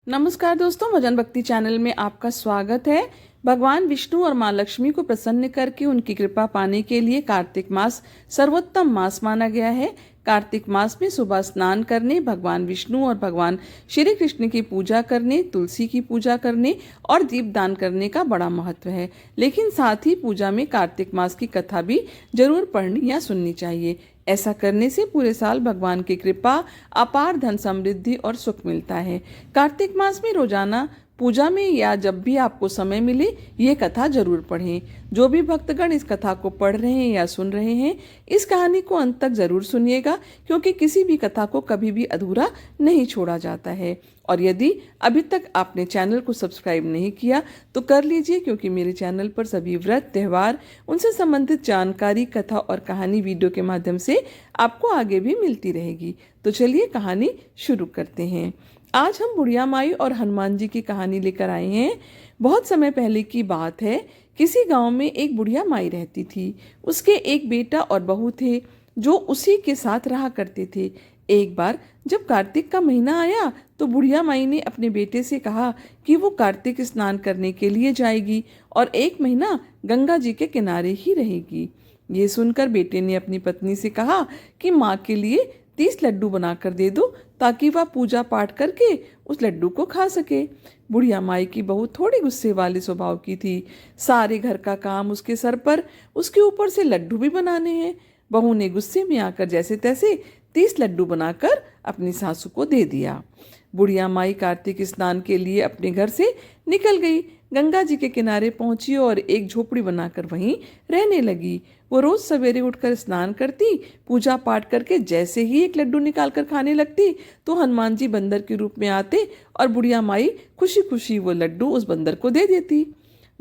नमस्कार दोस्तों, भजन भक्ति चैनल में आपका स्वागत है। भगवान विष्णु और माँ लक्ष्मी को प्रसन्न करके उनकी कृपा पाने के लिए कार्तिक मास सर्वोत्तम मास माना गया है। कार्तिक मास में सुबह स्नान करने, भगवान विष्णु और भगवान श्री कृष्ण की पूजा करने, तुलसी की पूजा करने और दीपदान करने का बड़ा महत्व है। लेकिन साथ ही पूजा में कार्तिक मास की कथा भी जरूर पढ़नी या सुननी चाहिए। ऐसा करने से पूरे साल भगवान की कृपा, अपार धन समृद्धि और सुख मिलता है। कार्तिक मास में रोजाना पूजा में या जब भी आपको समय मिले ये कथा जरूर पढ़ें। जो भी भक्तगण इस कथा को पढ़ रहे हैं या सुन रहे हैं, इस कहानी को अंत तक जरूर सुनिएगा, क्योंकि किसी भी कथा को कभी भी अधूरा नहीं छोड़ा जाता है। और यदि अभी तक आपने चैनल को सब्सक्राइब नहीं किया तो कर लीजिए, क्योंकि मेरे चैनल पर सभी व्रत, त्योहार, उनसे संबंधित जानकारी, कथा और कहानी वीडियो के माध्यम से आपको आगे भी मिलती रहेगी। तो चलिए कहानी शुरू करते हैं। आज हम बुढ़िया माई और हनुमान जी की कहानी लेकर आए हैं। बहुत समय पहले की बात है। किसी गांव में एक बुढ़िया माई रहती थी। उसके एक बेटा और बहू थे जो उसी के साथ रहा करते थे। एक बार जब कार्तिक का महीना आया तो बुढ़िया माई ने अपने बेटे से कहा कि वो कार्तिक स्नान करने के लिए जाएगी और एक महीना गंगा जी के किनारे ही रहेगी। ये सुनकर बेटे ने अपनी पत्नी से कहा कि माँ के लिए 30 लड्डू बनाकर दे दो, ताकि वह पूजा पाठ करके उस लड्डू को खा सके। बुढ़िया माई की बहू थोड़ी गुस्से वाले स्वभाव की थी। सारे घर का काम उसके सर पर, उसके ऊपर से लड्डू भी बनाने हैं। बहू ने गुस्से में आकर जैसे तैसे 30 लड्डू बनाकर अपनी सासू को दे दिया। बुढ़िया माई कार्तिक स्नान के लिए अपने घर से निकल गई। गंगा जी के किनारे पहुंची और एक झोपड़ी बनाकर वहीं रहने लगी। वो रोज सवेरे उठकर स्नान करती, पूजा पाठ करके जैसे ही एक लड्डू निकालकर खाने लगती तो हनुमान जी बंदर के रूप में आते और बुढ़िया माई खुशी खुशी वो लड्डू उस बंदर को दे देती।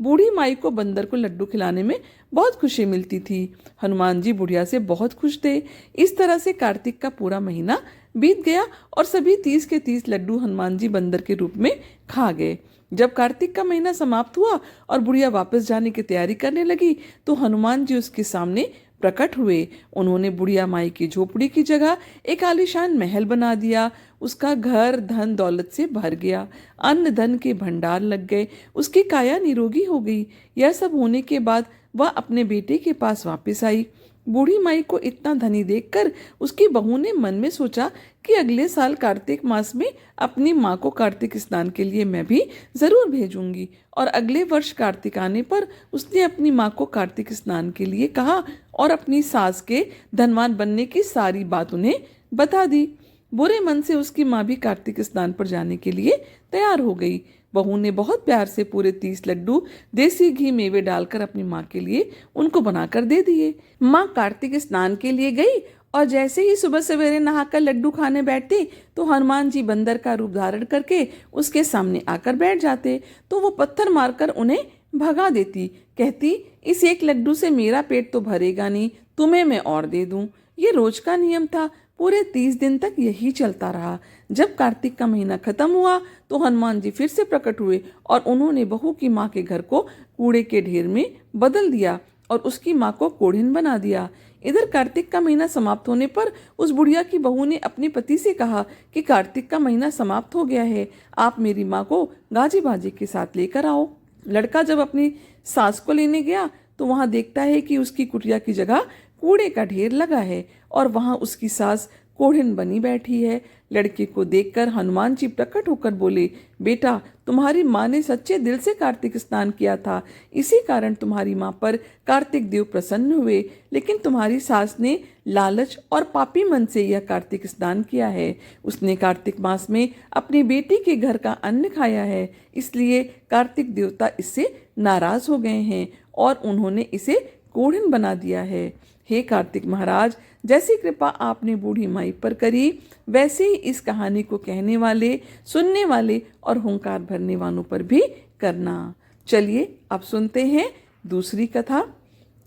बूढ़ी माई को बंदर को लड्डू खिलाने में बहुत खुशी मिलती थी। हनुमान जी बुढ़िया से बहुत खुश थे। इस तरह से कार्तिक का पूरा महीना बीत गया और सभी 30 के 30 लड्डू हनुमान जी बंदर के रूप में खा गए। जब कार्तिक का महीना समाप्त हुआ और बुढ़िया वापस जाने की तैयारी करने लगी तो हनुमान जी उसके सामने प्रकट हुए। उन्होंने बुढ़िया माई की झोपड़ी की जगह एक आलीशान महल बना दिया। उसका घर धन दौलत से भर गया। अन्न धन के भंडार लग गए। उसकी काया निरोगी हो गई। यह सब होने के बाद वह अपने बेटे के पास वापस आई। बूढ़ी माई को इतना धनी देखकर उसकी बहू ने मन में सोचा कि अगले साल कार्तिक मास में अपनी माँ को कार्तिक स्नान के लिए मैं भी जरूर भेजूंगी। और अगले वर्ष कार्तिक आने पर उसने अपनी माँ को कार्तिक स्नान के लिए कहा और अपनी सास के धनवान बनने की सारी बात उन्हें बता दी। बुरे मन से उसकी माँ भी कार्तिक स्नान पर जाने के लिए तैयार हो गई। बहू ने बहुत प्यार से पूरे 30 लड्डू देसी घी मेवे डालकर अपनी माँ के लिए उनको बनाकर दे दिए। माँ कार्तिक स्नान के लिए गई और जैसे ही सुबह सवेरे नहाकर लड्डू खाने बैठती तो हनुमान जी बंदर का रूप धारण करके उसके सामने आकर बैठ जाते तो वो पत्थर मारकर उन्हें भगा देती। कहती, इस एक लड्डू से मेरा पेट तो भरेगा नहीं, तुम्हें मैं और दे दूं। ये रोज का नियम था। पूरे 30 दिन तक यही चलता रहा। जब कार्तिक का महीना खत्म हुआ तो हनुमान जी फिर से प्रकट हुए और उन्होंने बहू की माँ के घर को कूड़े के ढेर में बदल दिया और उसकी माँ को कोढ़िन बना दिया। इधर कार्तिक का महीना समाप्त होने पर उस बुढ़िया की बहू ने अपने पति से कहा कि कार्तिक का महीना समाप्त हो गया है, आप मेरी माँ को गाजे बाजे के साथ लेकर आओ। लड़का जब अपनी सास को लेने गया तो वहां देखता है कि उसकी कुटिया की जगह कूड़े का ढेर लगा है और वहां उसकी सास कोढ़िन बनी बैठी है। लड़के को देखकर हनुमान जी प्रकट होकर बोले, बेटा, तुम्हारी माँ ने सच्चे दिल से कार्तिक स्नान किया था, इसी कारण तुम्हारी माँ पर कार्तिक देव प्रसन्न हुए। लेकिन तुम्हारी सास ने लालच और पापी मन से यह कार्तिक स्नान किया है। उसने कार्तिक मास में अपनी बेटी के घर का अन्न खाया है, इसलिए कार्तिक देवता इससे नाराज हो गए हैं और उन्होंने इसे कोढ़िन बना दिया है। हे कार्तिक महाराज, जैसी कृपा आपने बूढ़ी माई पर करी, वैसे ही इस कहानी को कहने वाले, सुनने वाले और हुंकार भरने वालों पर भी करना। चलिए अब सुनते हैं दूसरी कथा।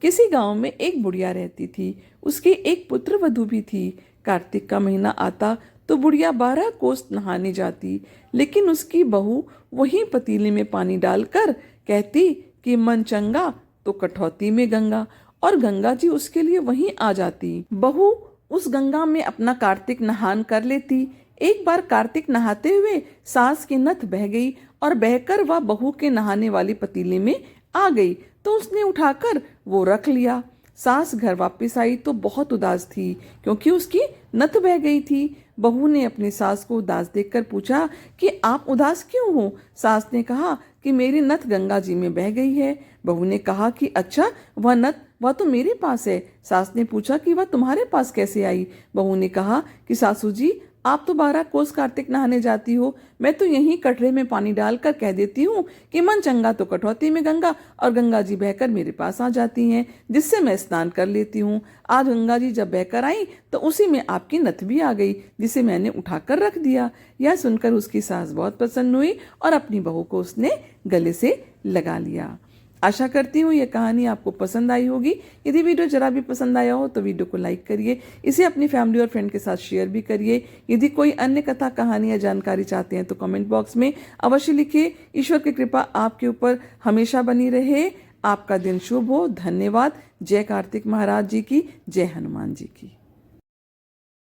किसी गांव में एक बुढ़िया रहती थी। उसके एक पुत्र वधू भी थी। कार्तिक का महीना आता तो बुढ़िया 12 कोस नहाने जाती, लेकिन उसकी बहू वहीं पतीले में पानी डालकर कहती कि मन चंगा तो कठौती में गंगा, और गंगा जी उसके लिए वहीं आ जाती। बहू उस गंगा में अपना कार्तिक नहान कर लेती। एक बार कार्तिक नहाते हुए सास की नथ बह गई और बहकर वह बहू के नहाने वाली पतीले में आ गई, तो उसने उठाकर वो रख लिया। सास घर वापस आई तो बहुत उदास थी क्योंकि उसकी नथ बह गई थी। बहू ने अपनी सास को उदास देखकर पूछा कि आप उदास क्यों हो? सास ने कहा कि मेरी नथ गंगा जी में बह गई है। बहू ने कहा कि अच्छा, वह नथ वह तो मेरे पास है। सास ने पूछा कि वह तुम्हारे पास कैसे आई? बहू ने कहा कि सासू जी, आप तो 12 कोस कार्तिक नहाने जाती हो, मैं तो यहीं कटरे में पानी डालकर कह देती हूँ कि मन चंगा तो कटौती में गंगा, और गंगा जी बहकर मेरे पास आ जाती हैं, जिससे मैं स्नान कर लेती हूँ। आज गंगा जी जब बहकर आई तो उसी में आपकी नथ भी आ गई, जिसे मैंने उठाकर रख दिया। यह सुनकर उसकी सास बहुत प्रसन्न हुई और अपनी बहू को उसने गले से लगा लिया। आशा करती हूँ यह कहानी आपको पसंद आई होगी। यदि वीडियो जरा भी पसंद आया हो तो वीडियो को लाइक करिए, इसे अपनी फैमिली और फ्रेंड के साथ शेयर भी करिए। यदि कोई अन्य कथा, कहानी या जानकारी चाहते हैं तो कमेंट बॉक्स में अवश्य लिखिए। ईश्वर की कृपा आपके ऊपर हमेशा बनी रहे। आपका दिन शुभ हो। धन्यवाद। जय कार्तिक महाराज जी की, जय हनुमान जी की।